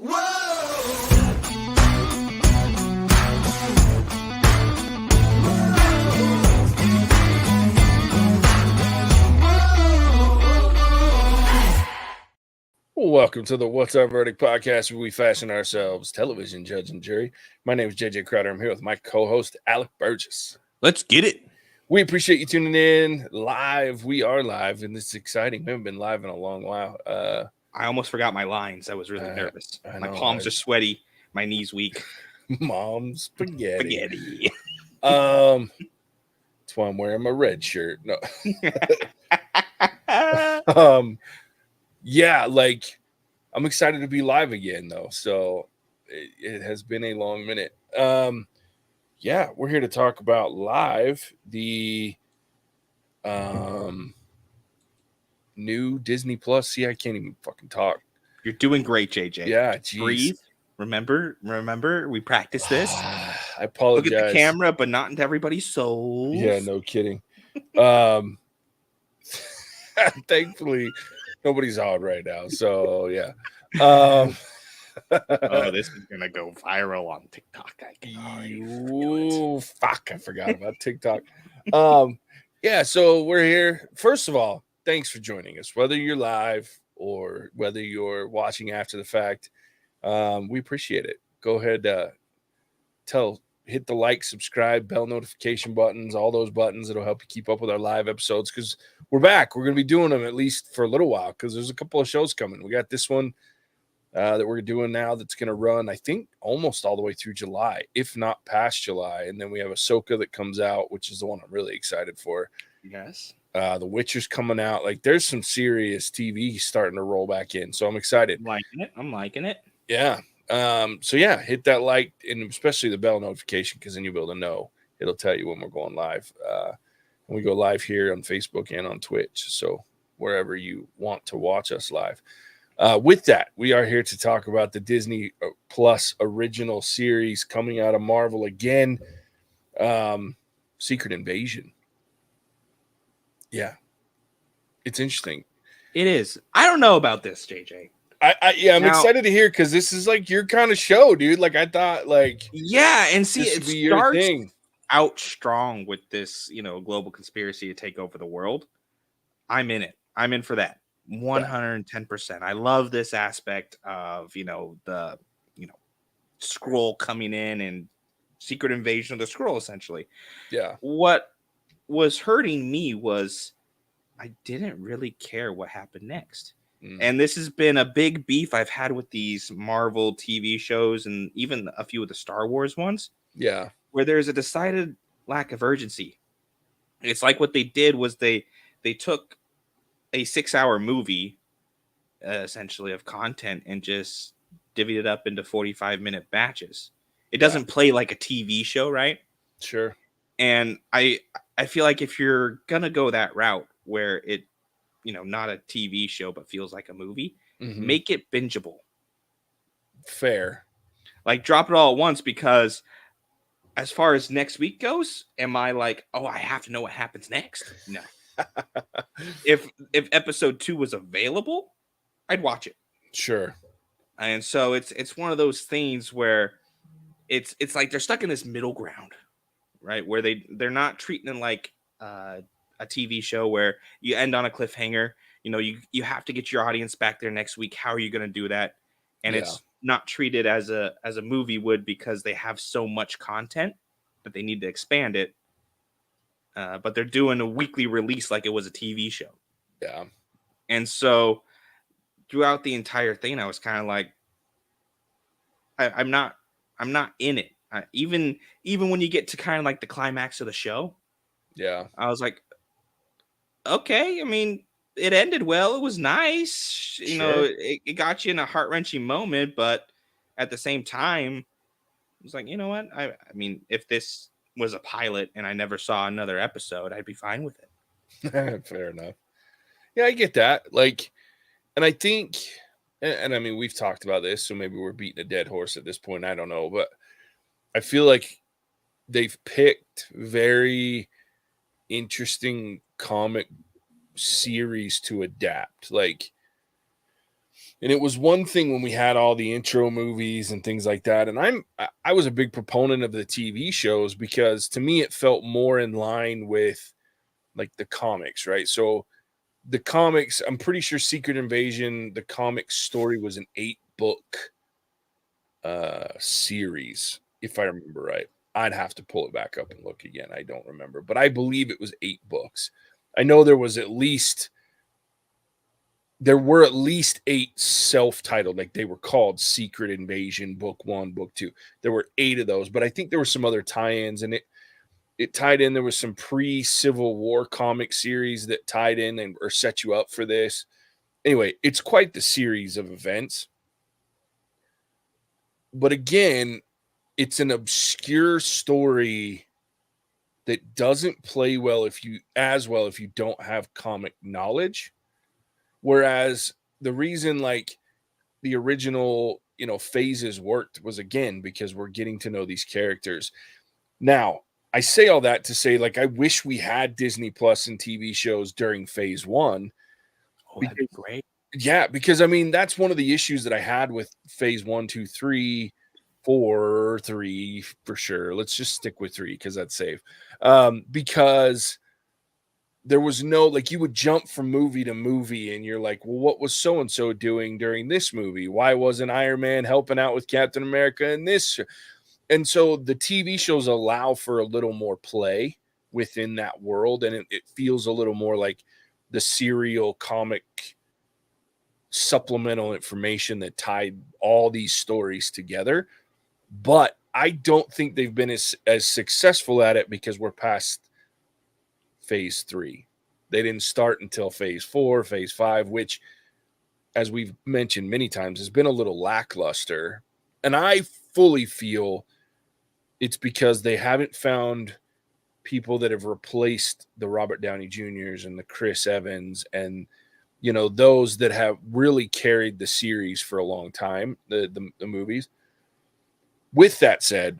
Welcome to the What's Our Verdict podcast, where we fashion ourselves television judge and jury. My name is JJ Crowder. I'm here with my co-host, Alec Burgess. Let's get it. We appreciate you tuning in live. We are live, and this is exciting. We haven't been live in a long while. I almost forgot my lines. I was really nervous. My palms are sweaty. My knees weak. Mom spaghetti. Spaghetti. That's why I'm wearing my red shirt. No. Yeah, like I'm excited to be live again, though. So it has been a long minute. Yeah, we're here to talk about live the new Disney Plus. See, I can't even fucking talk. You're doing great, JJ. Yeah, geez. Breathe. Remember, we practiced this. I apologize. Look at the camera, but not into everybody's souls. Yeah, no kidding. Thankfully, nobody's on right now. So yeah. Oh, this is gonna go viral on TikTok. Fuck, I forgot about TikTok. Yeah, so we're here. First of all, thanks for joining us, whether you're live or whether you're watching after the fact. We appreciate it. Go ahead, hit the like, subscribe, bell notification buttons, all those buttons. It'll help you keep up with our live episodes, because we're back. We're going to be doing them at least for a little while, because there's a couple of shows coming. We got this one that we're doing now that's going to run, I think, almost all the way through July, if not past July. And then we have Ahsoka that comes out, which is the one I'm really excited for. Yes. The Witcher's coming out. Like, there's some serious TV starting to roll back in, so I'm excited. I'm liking it. Yeah. So yeah, hit that like, and especially the bell notification, because then you'll be able to know. It'll tell you when we're going live. And we go live here on Facebook and on Twitch, so wherever you want to watch us live. With that, we are here to talk about the Disney Plus original series coming out of Marvel again, Secret Invasion. Yeah, it's interesting. It is. I don't know about this, JJ. I'm excited to hear, because this is like your kind of show, dude. Like, I thought, like, yeah, and see, it starts thing out strong with this, global conspiracy to take over the world. I'm in it. I'm in for that 110%. I love this aspect of the Skrull coming in and secret invasion of the Skrull, essentially. Yeah. What was hurting me was I didn't really care what happened next. And this has been a big beef I've had with these Marvel TV shows and even a few of the Star Wars ones. Yeah. Where there's a decided lack of urgency. It's like what they did was they took a 6-hour movie, essentially, of content and just divvied it up into 45-minute batches. It doesn't play like a TV show, right? Sure. And I feel like if you're going to go that route where it, not a TV show, but feels like a movie, make it bingeable. Fair. Like, drop it all at once, because as far as next week goes, am I like, oh, I have to know what happens next? No. If episode 2 was available, I'd watch it. Sure. And so it's one of those things where it's like they're stuck in this middle ground, right? Where they're not treating it like a TV show where you end on a cliffhanger. You have to get your audience back there next week. How are you going to do that? And it's not treated as a movie would, because they have so much content that they need to expand it. But they're doing a weekly release like it was a TV show. Yeah. And so throughout the entire thing, I was kind of like, I'm not in it. Even when you get to kind of like the climax of the show. Yeah. I was like, okay, I mean, it ended well. It was nice. It got you in a heart-wrenching moment, but at the same time, I was like, you know what? I mean, if this was a pilot and I never saw another episode, I'd be fine with it. Fair enough. Yeah, I get that. Like, and I think, and I mean, we've talked about this, so maybe we're beating a dead horse at this point. I don't know, but I feel like they've picked very interesting comic series to adapt. Like, And it was one thing when we had all the intro movies and things like that. And I was a big proponent of the TV shows because to me it felt more in line with like the comics, right? So the comics, I'm pretty sure Secret Invasion, the comic story was an 8-book series, if I remember right. I'd have to pull it back up and look again. I don't remember, but I believe it was 8 books. I know there were at least 8 self-titled, like they were called Secret Invasion Book 1, Book 2. There were 8 of those, but I think there were some other tie-ins, and it tied in. There was some pre-Civil War comic series that tied in and or set you up for this. Anyway, it's quite the series of events. But again, it's an obscure story that doesn't play well if you don't have comic knowledge. Whereas the reason like the original, phases worked was again because we're getting to know these characters. Now, I say all that to say like I wish we had Disney Plus and TV shows during phase 1 Oh, that'd because be great. yeah, because I mean that's one of the issues that I had with phase 1, 2, 3, 4, 3 for sure. Let's just stick with 3 because that's safe. Because there was no like you would jump from movie to movie and you're like, well, what was so and so doing during this movie? Why wasn't Iron Man helping out with Captain America in this? And so the TV shows allow for a little more play within that world, and it feels a little more like the serial comic supplemental information that tied all these stories together. But I don't think they've been as successful at it because we're past phase 3. They didn't start until phase 4, phase 5, which, as we've mentioned many times, has been a little lackluster. And I fully feel it's because they haven't found people that have replaced the Robert Downey Jr.'s and the Chris Evans and those that have really carried the series for a long time, the movies. With that said,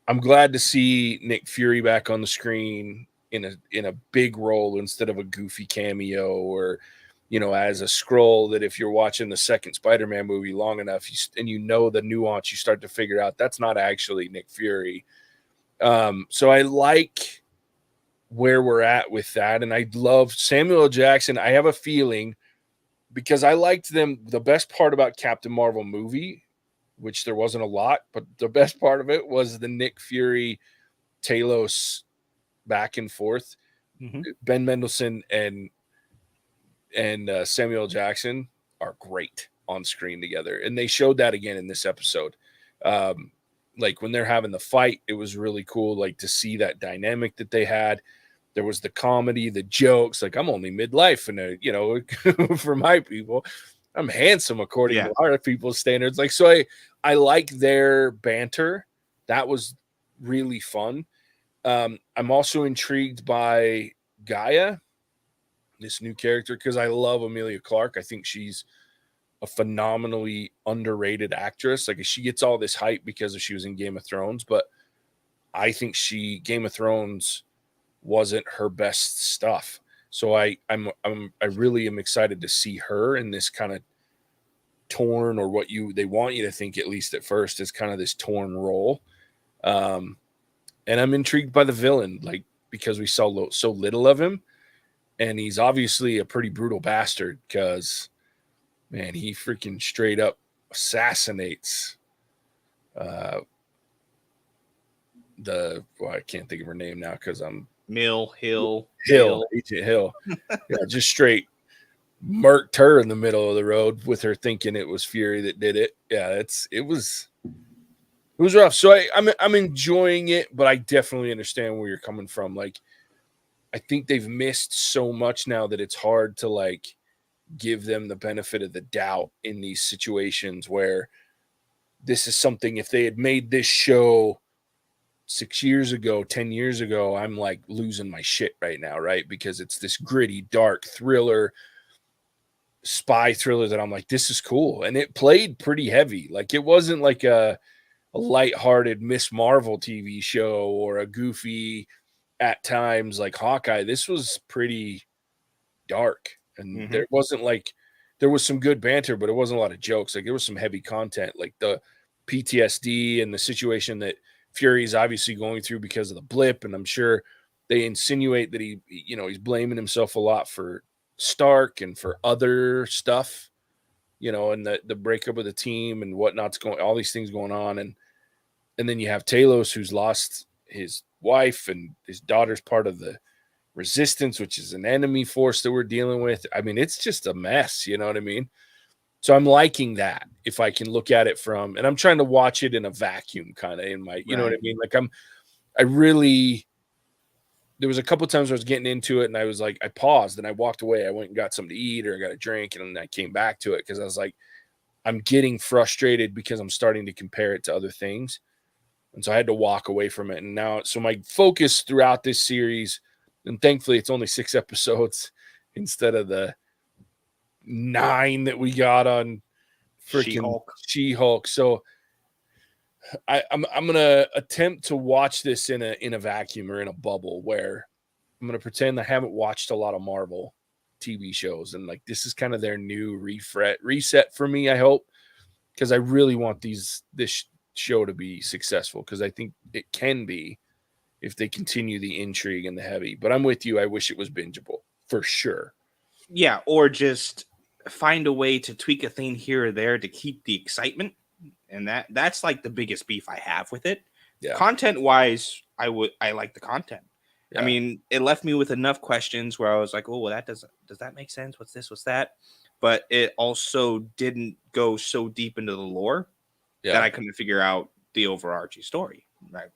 I'm glad to see Nick Fury back on the screen in a big role instead of a goofy cameo or as a Skrull that if you're watching the second Spider-Man movie long enough and the nuance, you start to figure out that's not actually Nick Fury. So I like where we're at with that, and I love Samuel L. Jackson. I have a feeling because I liked them. The best part about Captain Marvel movie, which there wasn't a lot, but the best part of it was the Nick Fury Talos back and forth. Mm-hmm. Ben Mendelsohn and Samuel L. Jackson are great on screen together, and they showed that again in this episode. Like when they're having the fight, it was really cool, like to see that dynamic that they had. There was the comedy, the jokes. Like I'm only midlife, and for my people, I'm handsome according to our people's standards. Like so, I like their banter. That was really fun. I'm also intrigued by Gaia, this new character, because I love Emilia Clarke. I think she's a phenomenally underrated actress. Like she gets all this hype because she was in Game of Thrones, but I think Game of Thrones wasn't her best stuff. So I really am excited to see her in this kind of torn, or they want you to think at least at first is kind of this torn role. And I'm intrigued by the villain, like because we saw so little of him, and he's obviously a pretty brutal bastard because man, he freaking straight up assassinates I can't think of her name now because I'm Hill, Agent Hill. Yeah, just straight murked her in the middle of the road with her thinking it was Fury that did it. Yeah, it was rough. So I'm enjoying it, but I definitely understand where you're coming from. Like, I think they've missed so much now that it's hard to like give them the benefit of the doubt in these situations where this is something, if they had made this show 6 years ago, 10 years ago, I'm like losing my shit right now, right? Because it's this gritty, dark thriller, spy thriller that I'm like, this is cool. And it played pretty heavy. Like it wasn't like a lighthearted Miss Marvel TV show or a goofy at times like Hawkeye. This was pretty dark. And there wasn't like there was some good banter, but it wasn't a lot of jokes. Like there was some heavy content, like the PTSD and the situation that Fury is obviously going through because of the blip. And I'm sure they insinuate that he's blaming himself a lot for Stark and for other stuff, and the breakup of the team and whatnot's going, all these things going on. And then you have Talos, who's lost his wife, and his daughter's part of the resistance, which is an enemy force that we're dealing with. I mean, it's just a mess, you know what I mean? So I'm liking that if I can look at it and I'm trying to watch it in a vacuum, kind of in my, you know what I mean? Like there was a couple times I was getting into it and I was like, I paused and I walked away. I went and got something to eat or I got a drink, and then I came back to it because I was like, I'm getting frustrated because I'm starting to compare it to other things. And so I had to walk away from it. And now, so my focus throughout this series, and thankfully it's only 6 episodes instead of the 9 that we got on freaking She-Hulk. So I'm gonna attempt to watch this in a vacuum or in a bubble where I'm gonna pretend I haven't watched a lot of Marvel TV shows, and like this is kind of their new reset for me, I hope, because I really want this show to be successful, because I think it can be if they continue the intrigue and the heavy. But I'm with you. I wish it was bingeable for sure. Yeah, or just find a way to tweak a thing here or there to keep the excitement. And that's like the biggest beef I have with it. Yeah. Content wise, I like the content. Yeah. I mean, it left me with enough questions where I was like, oh, well, does that make sense? What's this? What's that? But it also didn't go so deep into the lore that I couldn't figure out the overarching story. Right?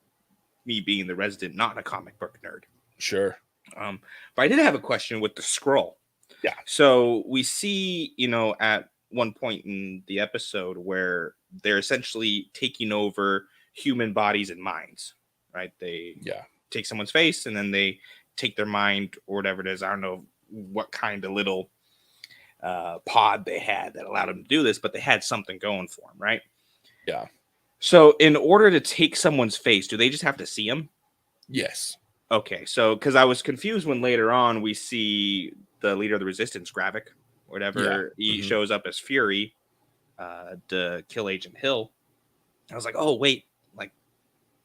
Me being the resident, not a comic book nerd. Sure. But I did have a question with the scroll. Yeah. So we see, at one point in the episode where they're essentially taking over human bodies and minds, right? They take someone's face and then they take their mind or whatever it is. I don't know what kind of little pod they had that allowed them to do this, but they had something going for them, right? Yeah. So in order to take someone's face, do they just have to see them? Yes. Okay. So, because I was confused when later on we see the leader of the resistance, Gravik, whatever, he shows up as Fury to kill Agent Hill. I was like, oh, wait, like,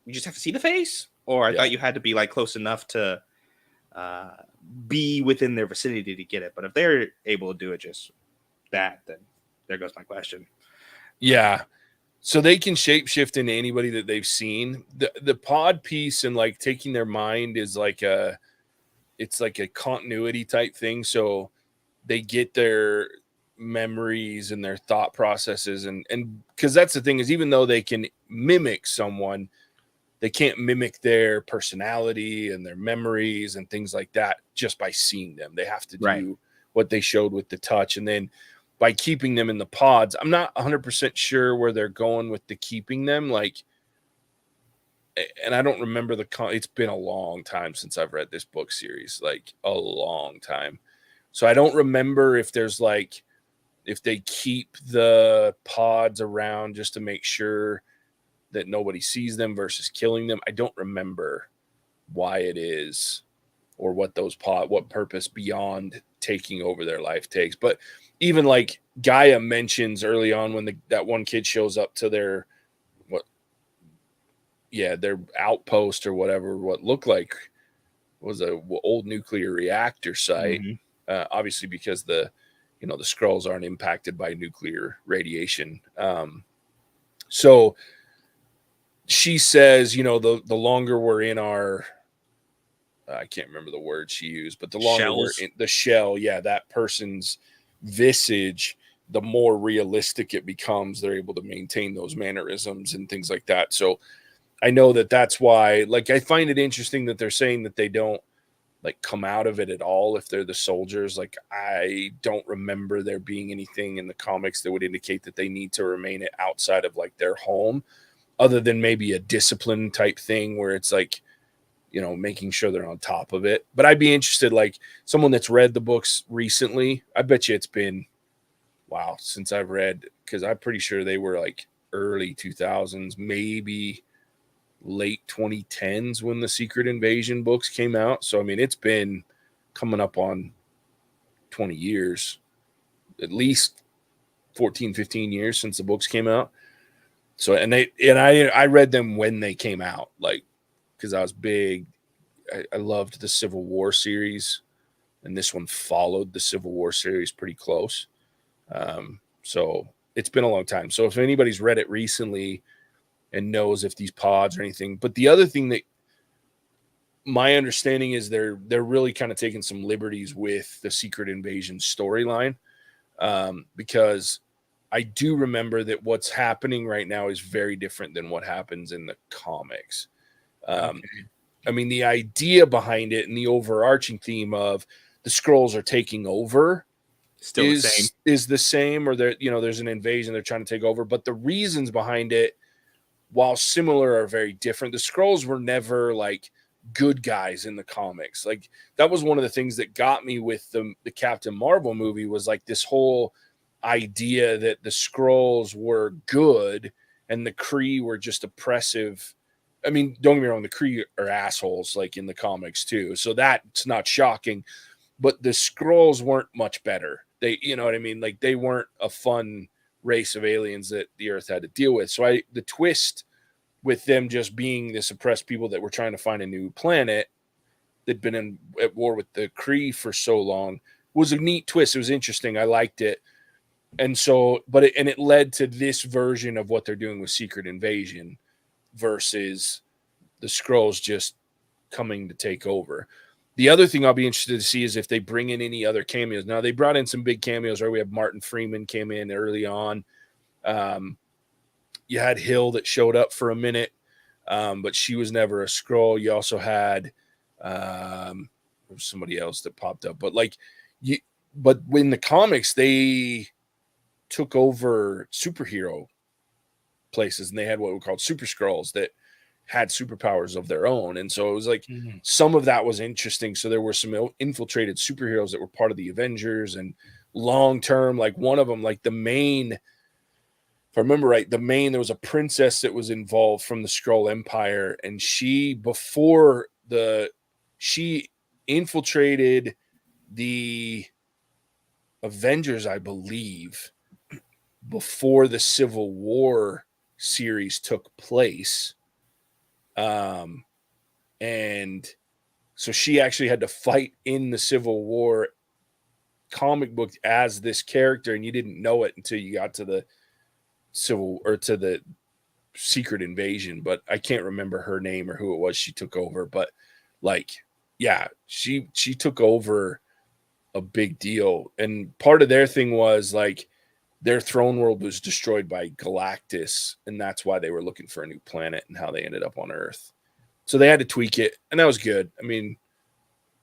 you just have to see the face? Or I thought you had to be, like, close enough to be within their vicinity to get it. But if they're able to do it just that, then there goes my question. Yeah. So they can shapeshift into anybody that they've seen. The pod piece and, like, taking their mind is like it's like a continuity type thing. So they get their memories and their thought processes, and because that's the thing, is even though they can mimic someone, they can't mimic their personality and their memories and things like that just by seeing them. They have to do what they showed with the touch. And then by keeping them in the pods, I'm not 100% sure where they're going with the keeping them, like, and I don't remember it's been a long time since I've read this book series, like a long time. So I don't remember if there's like, if they keep the pods around just to make sure that nobody sees them versus killing them. I don't remember why it is or what what purpose beyond taking over their life takes. But even like Gaia mentions early on when that one kid shows up to their their outpost or whatever, what looked like was a old nuclear reactor site. Obviously because the Skrulls aren't impacted by nuclear radiation. So she says, the longer we're in our, I can't remember the word she used, but the longer we're in the shell, that person's visage, the more realistic it becomes. They're able to maintain those mannerisms and things like that. So I know that's why, like, I find it interesting that they're saying that they don't like come out of it at all if they're the soldiers. Like, I don't remember there being anything in the comics that would indicate that they need to remain outside of like their home, other than maybe a discipline type thing where it's like, making sure they're on top of it. But I'd be interested, like someone that's read the books recently, I bet you it's been, since I've read, because I'm pretty sure they were like early 2000s, maybe late 2010s when the Secret Invasion books came out. So, I mean, it's been coming up on 20 years at least 14, 15 years since the books came out. So I read them when they came out, like because I was big. I loved the Civil War series, and this one followed the Civil War series pretty close. So it's been a long time. So if anybody's read it recently and knows if these pods or anything, but the other thing that my understanding is they're really kind of taking some liberties with the Secret Invasion storyline, because I do remember that what's happening right now is very different than what happens in the comics. Okay. I mean, the idea behind it and the overarching theme of the Skrulls are taking over Still the same. is the same, or there's an invasion they're trying to take over, but the reasons behind it, while similar, are very different. The Skrulls were never like good guys in the comics. Like that was one of the things that got me with the Captain Marvel movie, was like this whole idea that the Skrulls were good and the Kree were just oppressive. I mean, don't get me wrong, the Kree are assholes like in the comics too. So that's not shocking, but the Skrulls weren't much better. They, you know what I mean? Like they weren't a fun race of aliens that the Earth had to deal with. So the twist with them just being this oppressed people that were trying to find a new planet that'd been at war with the Kree for so long was a neat twist. It was interesting. I liked it. And so, it led to this version of what they're doing with Secret Invasion versus the Skrulls just coming to take over. The other thing I'll be interested to see is if they bring in any other cameos. Now they brought in some big cameos, right? We have Martin Freeman came in early on. You had Hill that showed up for a minute, but she was never a Skrull. You also had somebody else that popped up, but but in the comics they took over superhero places, and they had what we called Super Skrulls that had superpowers of their own. And so it was like some of that was interesting. So there were some infiltrated superheroes that were part of the Avengers, and long term, like one of them, like the main, if I remember right, there was a princess that was involved from the Skrull Empire, and she infiltrated the Avengers, I believe, before the Civil War series took place. And so she actually had to fight in the Civil War comic book as this character, and you didn't know it until you got to the Secret Invasion, but I can't remember her name or who it was she took over. But she took over a big deal. And part of their thing was like their throne world was destroyed by Galactus, and that's why they were looking for a new planet and how they ended up on Earth. So they had to tweak it, and that was good. I mean,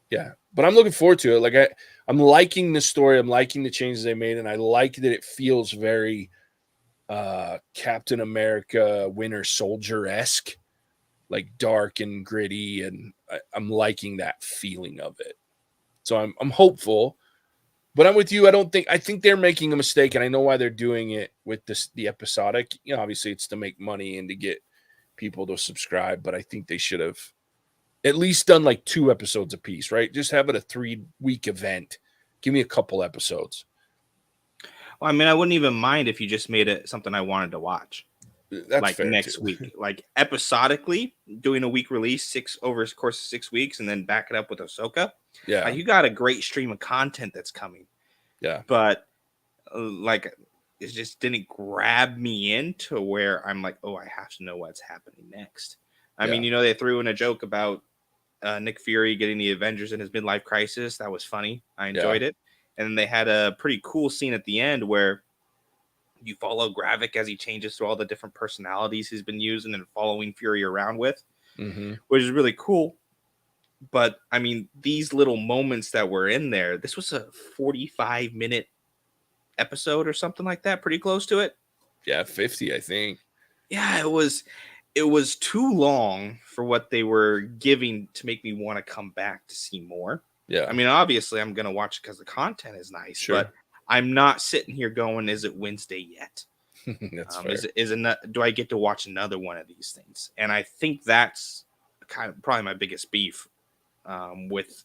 yeah, but I'm looking forward to it. Like I'm liking the story. I'm liking the changes they made, and I like that it feels very Captain America Winter Soldier-esque, like dark and gritty, and I'm liking that feeling of it. So I'm hopeful, but I'm with you. I think they're making a mistake, and I know why they're doing it with the episodic. You know, obviously it's to make money and to get people to subscribe, but I think they should have at least done like 2 episodes a piece, right? Just have it a 3-week event. Give me a couple episodes. Well, I mean, I wouldn't even mind if you just made it something I wanted to watch. That's like fair next too. week, like episodically doing a week release over the course of 6 weeks, and then back it up with Ahsoka. Yeah, you got a great stream of content that's coming. Yeah, but like it just didn't grab me into where I'm like, oh, I have to know what's happening next. I mean, they threw in a joke about Nick Fury getting the Avengers in his midlife crisis. That was funny. I enjoyed it. And then they had a pretty cool scene at the end where you follow Gravik as he changes through all the different personalities he's been using and following Fury around with, which is really cool. But I mean, these little moments that were in there, this was a 45-minute episode or something like that, pretty close to it. Yeah, 50, I think. Yeah, it was too long for what they were giving to make me want to come back to see more. Yeah. I mean, obviously I'm going to watch it because the content is nice, but I'm not sitting here going, is it Wednesday yet? That's fair. Do I get to watch another one of these things? And I think that's probably my biggest beef with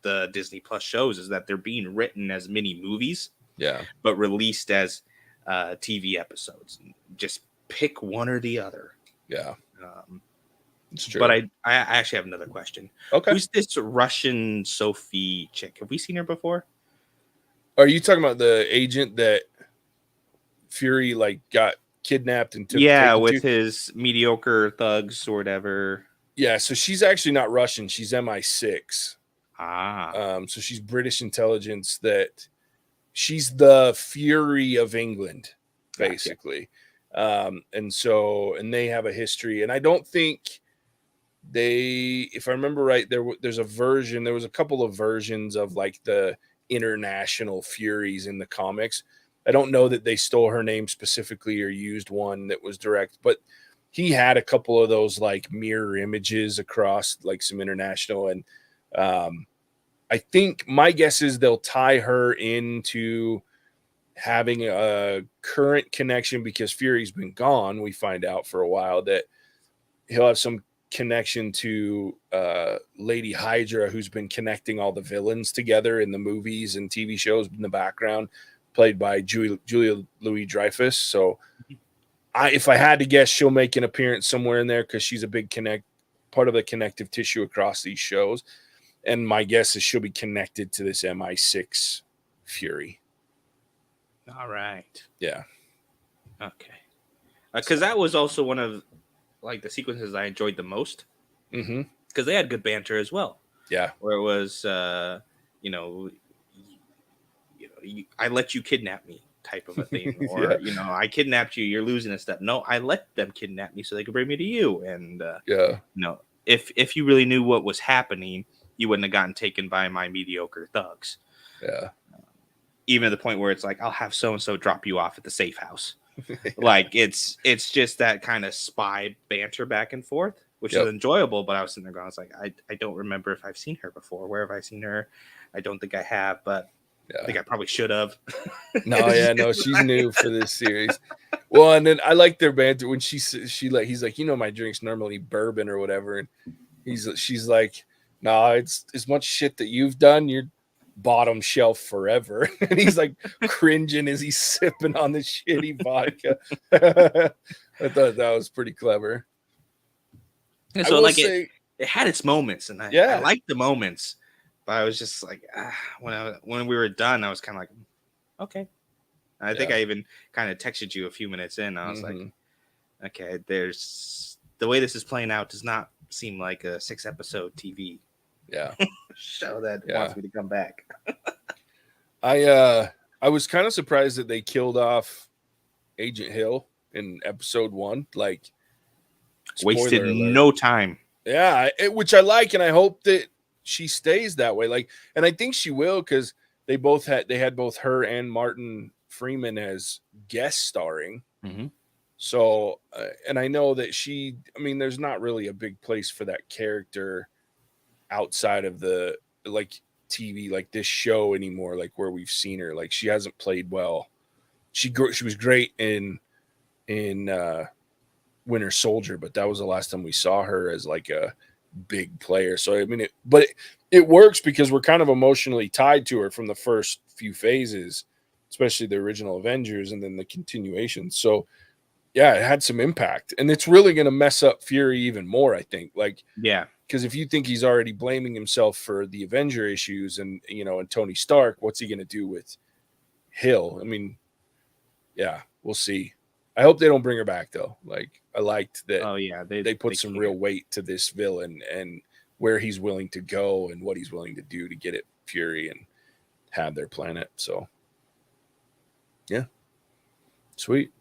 the Disney Plus shows is that they're being written as mini movies. Yeah. but released as TV episodes. Just pick one or the other. Yeah. Um, It's true. but I actually have another question. Okay. Who's this Russian Sophie chick? Have we seen her before? Are you talking about the agent that Fury like got kidnapped and taken with to? his mediocre thugs or whatever. Yeah, so she's actually not Russian. She's MI6. Ah. So she's British intelligence. That she's the Fury of England, basically. Gotcha. And they have a history, and I don't think if I remember right, there was a couple of versions of like the international Furies in the comics. I don't know that they stole her name specifically or used one that was direct, but he had a couple of those like mirror images across like some international. And I think my guess is they'll tie her into having a current connection because Fury's been gone. We find out for a while that he'll have some connection to Lady Hydra, who's been connecting all the villains together in the movies and TV shows in the background, played by Julia Louis-Dreyfus. So if I had to guess, she'll make an appearance somewhere in there because she's a big part of the connective tissue across these shows. And my guess is she'll be connected to this MI6 Fury. All right. Yeah. Okay. Because that was also one of like the sequences I enjoyed the most. Mm-hmm. Because they had good banter as well. Yeah. Where it was, I let you kidnap me type of a thing. Or, Yeah. I kidnapped you. You're losing a step. No, I let them kidnap me so they could bring me to you. And, if you really knew what was happening, you wouldn't have gotten taken by my mediocre thugs. Yeah. Even to the point where it's like, I'll have so-and-so drop you off at the safe house. Yeah. Like it's just that kind of spy banter back and forth, which is enjoyable. But I was sitting there going, I was like, I don't remember if I've seen her before. Where have I seen her? I don't think I have, but I think I probably should have. No, she's new for this series. Well, and then I like their banter when he's like, my drink's normally bourbon or whatever, and she's like, no, it's as much shit that you've done. You're bottom shelf forever. And he's like cringing as he's sipping on the shitty vodka. I thought that was pretty clever. And so it had its moments, and I liked the moments, but I was just like, when we were done, I was kind of like, okay. I think I even kind of texted you a few minutes in. I was like, okay, there's the way this is playing out does not seem like a 6-episode TV show that wants me to come back. I was kind of surprised that they killed off Agent Hill in episode 1. Like, wasted no time. Yeah, which I like, and I hope that she stays that way. Like, and I think she will because they had both her and Martin Freeman as guest starring. Mm-hmm. So, and I know that there's not really a big place for that character outside of the like TV, like this show anymore, like where we've seen her. Like, she hasn't played well. She was great in Winter Soldier, but that was the last time we saw her as like a big player. So it works because we're kind of emotionally tied to her from the first few phases, especially the original Avengers and then the continuation. So yeah, it had some impact, and it's really going to mess up Fury even more, I think. Like, because if you think he's already blaming himself for the Avenger issues and and Tony Stark, what's he going to do with Hill? I mean, yeah, we'll see. I hope they don't bring her back though. Like, I liked that. They put some real weight to this villain and where he's willing to go and what he's willing to do to get at Fury and have their planet. So, yeah, sweet.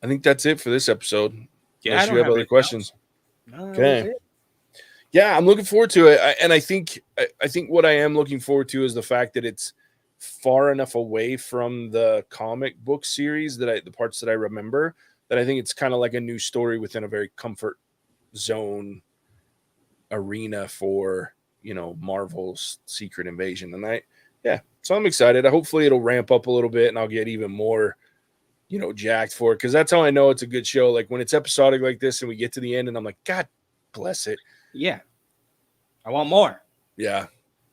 I think that's it for this episode. Yeah, unless you have other questions. No, okay. Yeah, I'm looking forward to it. I think what I am looking forward to is the fact that it's far enough away from the comic book series that the parts that I remember, that I think it's kind of like a new story within a very comfort zone arena for, Marvel's Secret Invasion. And so I'm excited. Hopefully it'll ramp up a little bit and I'll get even more, jacked for it. Cause that's how I know it's a good show. Like when it's episodic like this and we get to the end and I'm like, God bless it. Yeah. I want more. Yeah.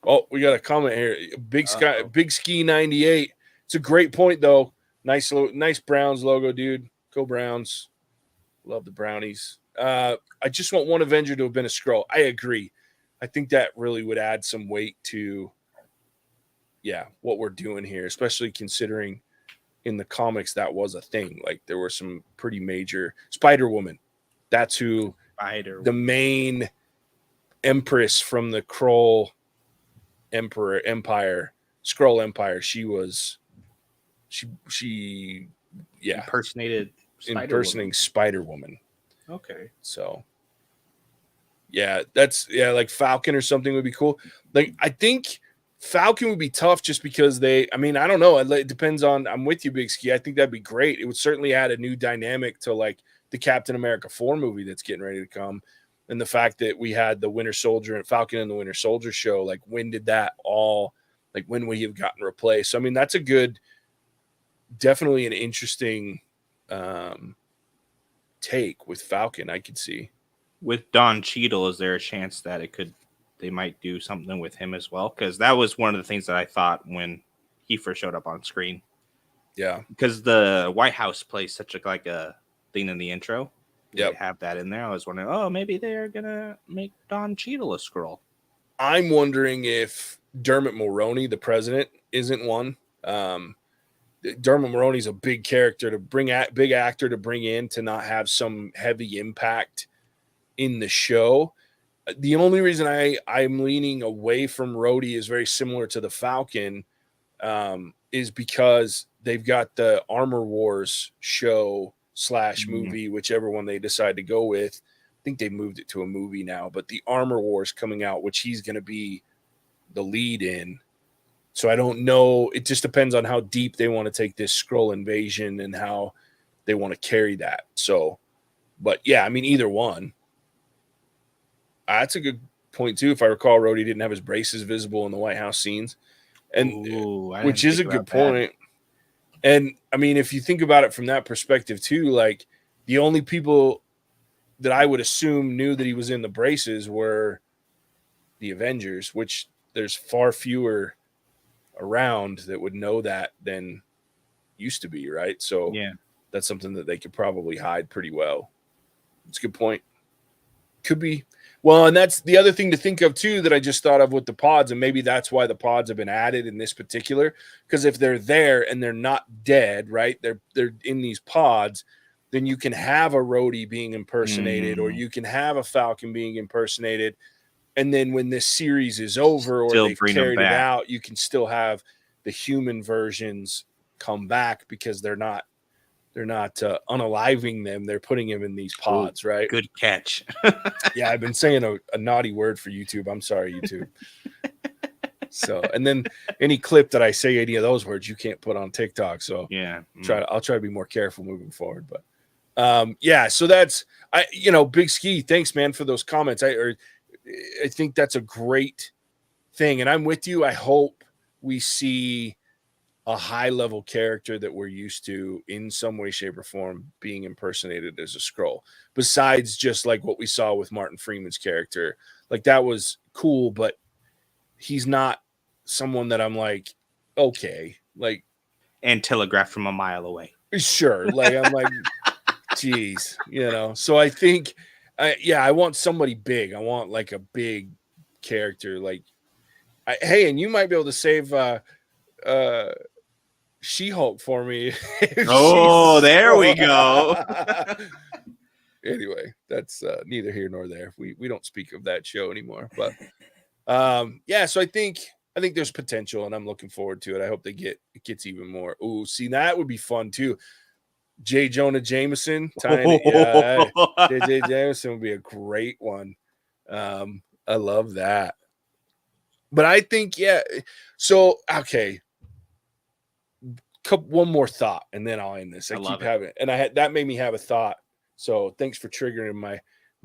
Oh, we got a comment here. Big Ski 98. It's a great point, though. Nice Browns logo, dude. Go Browns. Love the Brownies. I just want one Avenger to have been a Skrull. I agree. I think that really would add some weight to, what we're doing here, especially considering in the comics that was a thing. Like there were some pretty major Spider-Woman. That's who the main Empress from the Skrull Empire. She impersonating Spider-Woman. Okay. So like Falcon or something would be cool. Like I think Falcon would be tough just because I don't know. It depends on, I'm with you, Big Ski. I think that'd be great. It would certainly add a new dynamic to like the Captain America 4 movie that's getting ready to come. And the fact that we had the Winter Soldier and Falcon and the Winter Soldier show, like when did that all, like when would he have gotten replaced? So, I mean, that's definitely an interesting take with Falcon, I could see. With Don Cheadle, is there a chance that they might do something with him as well? Because that was one of the things that I thought when he first showed up on screen. Yeah. Because the White House plays such a thing in the intro. Yep. They have that in there. I was wondering, maybe they're going to make Don Cheadle a Skrull. I'm wondering if Dermot Mulroney, the president, isn't one. Dermot Mulroney's a big character big actor to bring in to not have some heavy impact in the show. The only reason I'm leaning away from Rhodey is very similar to the Falcon, is because they've got the Armor Wars show / movie, whichever one they decide to go with. I think they moved it to a movie now, but the Armor Wars coming out, which he's going to be the lead in. So I don't know. It just depends on how deep they want to take this Skrull invasion and how they want to carry that. So, but yeah, I mean, either one. That's a good point too. If I recall, Rhodey didn't have his braces visible in the White House scenes, and which is a good point. And I mean, if you think about it from that perspective too, like the only people that I would assume knew that he was in the braces were the Avengers, which there's far fewer around that would know that than used to be, right? So that's something that they could probably hide pretty well. It's a good point. Could be. Well, and that's the other thing to think of too that I just thought of with the pods, and maybe that's why the pods have been added in this particular, because if they're there and they're not dead, right? They're in these pods, then you can have a Rhodey being impersonated, or you can have a Falcon being impersonated, and then when this series is over or they've carried it out, you can still have the human versions come back because they're not unaliving them. They're putting them in these pods, right? Good catch. Yeah, I've been saying a naughty word for YouTube. I'm sorry, YouTube. So, and then any clip that I say any of those words, you can't put on TikTok. So I'll try to be more careful moving forward. But so that's Big Ski. Thanks, man, for those comments. I think that's a great thing, and I'm with you. I hope we see a high-level character that we're used to in some way, shape, or form being impersonated as a Skrull, besides just like what we saw with Martin Freeman's character. Like that was cool, but he's not someone that I'm like, okay, like, and telegraphed from a mile away. Sure. Like, I'm like, geez, so I think, I want somebody big. I want like a big character. Like, hey, and you might be able to save, She-Hulk for me. Oh, there we go. Anyway, that's neither here nor there. We don't speak of that show anymore. But so I think there's potential, and I'm looking forward to it. I hope it gets even more. Oh, see, that would be fun too. J. Jonah Jameson, J. Jameson would be a great one. I love that. But I think, so okay. One more thought, and then I'll end this. I keep having it. And that made me have a thought. So thanks for triggering my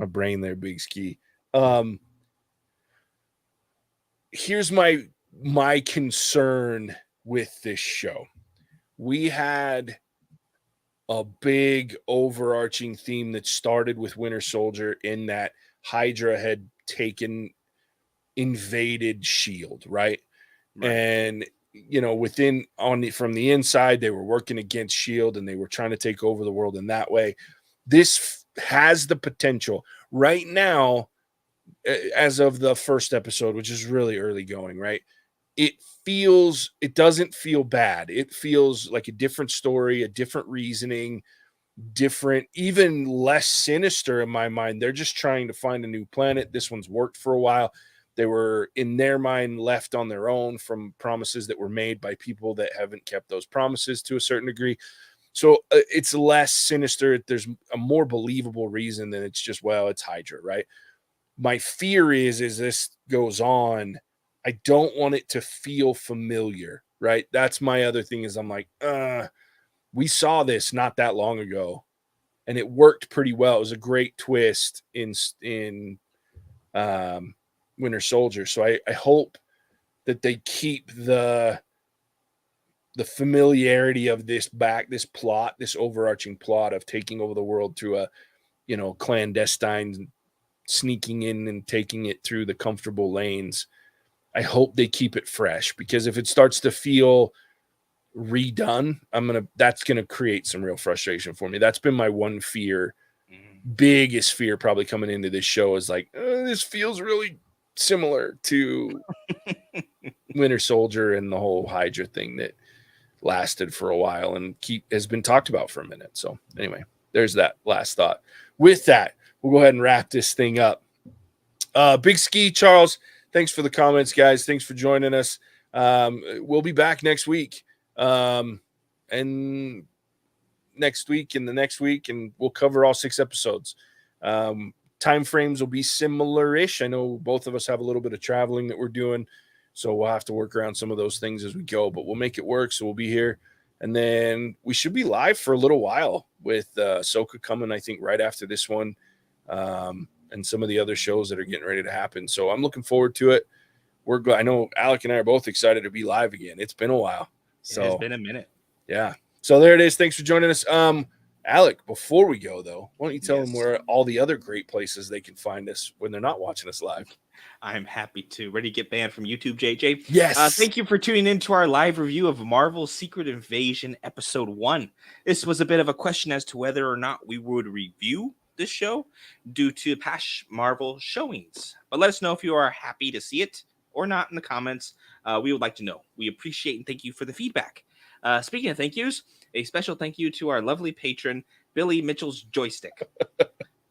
brain there, Big Ski. Here's my concern with this show. We had a big overarching theme that started with Winter Soldier, in that Hydra had invaded S.H.I.E.L.D., right? And from the inside, they were working against Shield and they were trying to take over the world in that way. This has the potential right now, as of the first episode, which is really early going, right? It doesn't feel bad. It feels like a different story, a different reasoning, different, even less sinister in my mind. They're just trying to find a new planet. This one's worked for a while. They were, in their mind, left on their own from promises that were made by people that haven't kept those promises to a certain degree. So it's less sinister. There's a more believable reason than it's just, well, it's Hydra, right? My fear is, as this goes on, I don't want it to feel familiar, right? That's my other thing is I'm like, we saw this not that long ago, and it worked pretty well. It was a great twist in Winter Soldier. So I hope that they keep the familiarity of this plot, this overarching plot of taking over the world through a, clandestine sneaking in and taking it through the comfortable lanes. I hope they keep it fresh, because if it starts to feel redone, that's gonna create some real frustration for me. That's been my one fear, biggest fear probably coming into this show, is like, this feels really similar to Winter Soldier and the whole Hydra thing that lasted for a while and has been talked about for a minute. So anyway, there's that last thought. With that, we'll go ahead and wrap this thing up. Big Ski Charles, thanks for the comments, guys. Thanks for joining us. We'll be back next week. And next week and the next week, and we'll cover all 6 episodes. Time frames will be similar-ish. I know both of us have a little bit of traveling that we're doing, so we'll have to work around some of those things as we go, but we'll make it work. So we'll be here, and then we should be live for a little while with Ahsoka coming, I think, right after this one, and some of the other shows that are getting ready to happen. So I'm looking forward to it. We're glad. I know Alec and I are both excited to be live again. It's been a while. So it has been a minute. Yeah. So there it is. Thanks for joining us. Alec, before we go, though, why don't you tell them where all the other great places they can find us when they're not watching us live? I'm happy to. Ready to get banned from YouTube, JJ? Yes. Thank you for tuning in to our live review of Marvel's Secret Invasion Episode 1. This was a bit of a question as to whether or not we would review this show due to past Marvel showings. But let us know if you are happy to see it or not in the comments. We would like to know. We appreciate and thank you for the feedback. Speaking of thank yous, a special thank you to our lovely patron, Billy Mitchell's Joystick.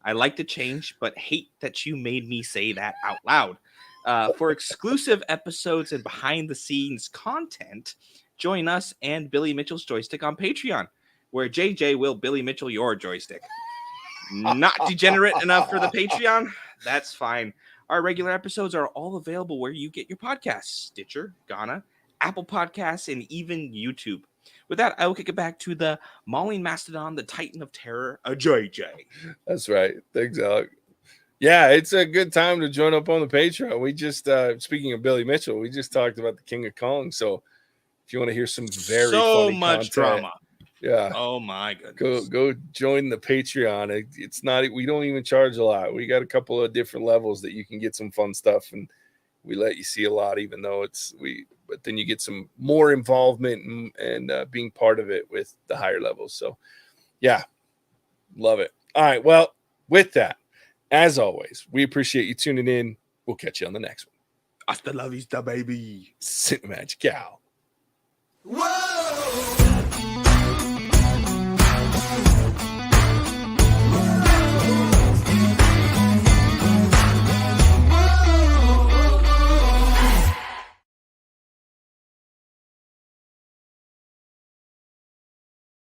I like to change, but hate that you made me say that out loud. For exclusive episodes and behind-the-scenes content, join us and Billy Mitchell's Joystick on Patreon, where JJ will Billy Mitchell your joystick. Not degenerate enough for the Patreon? That's fine. Our regular episodes are all available where you get your podcasts: Stitcher, Ghana, Apple Podcasts, and even YouTube. With that, I will kick it back to the mauling mastodon, the Titan of Terror, JJ. That's right. Thanks, Alec. Yeah, it's a good time to join up on the Patreon. We just, speaking of Billy Mitchell, we just talked about the King of Kong. So if you want to hear some very funny much content, drama. Yeah. Oh my goodness. Go join the Patreon. It's not, we don't even charge a lot. We got a couple of different levels that you can get some fun stuff, and we let you see a lot, even though but then you get some more involvement and being part of it with the higher levels. So yeah, love it. All right. Well, with that, as always, we appreciate you tuning in. We'll catch you on the next one. Hasta la vista, baby. Cinemagic Cow. Whoa!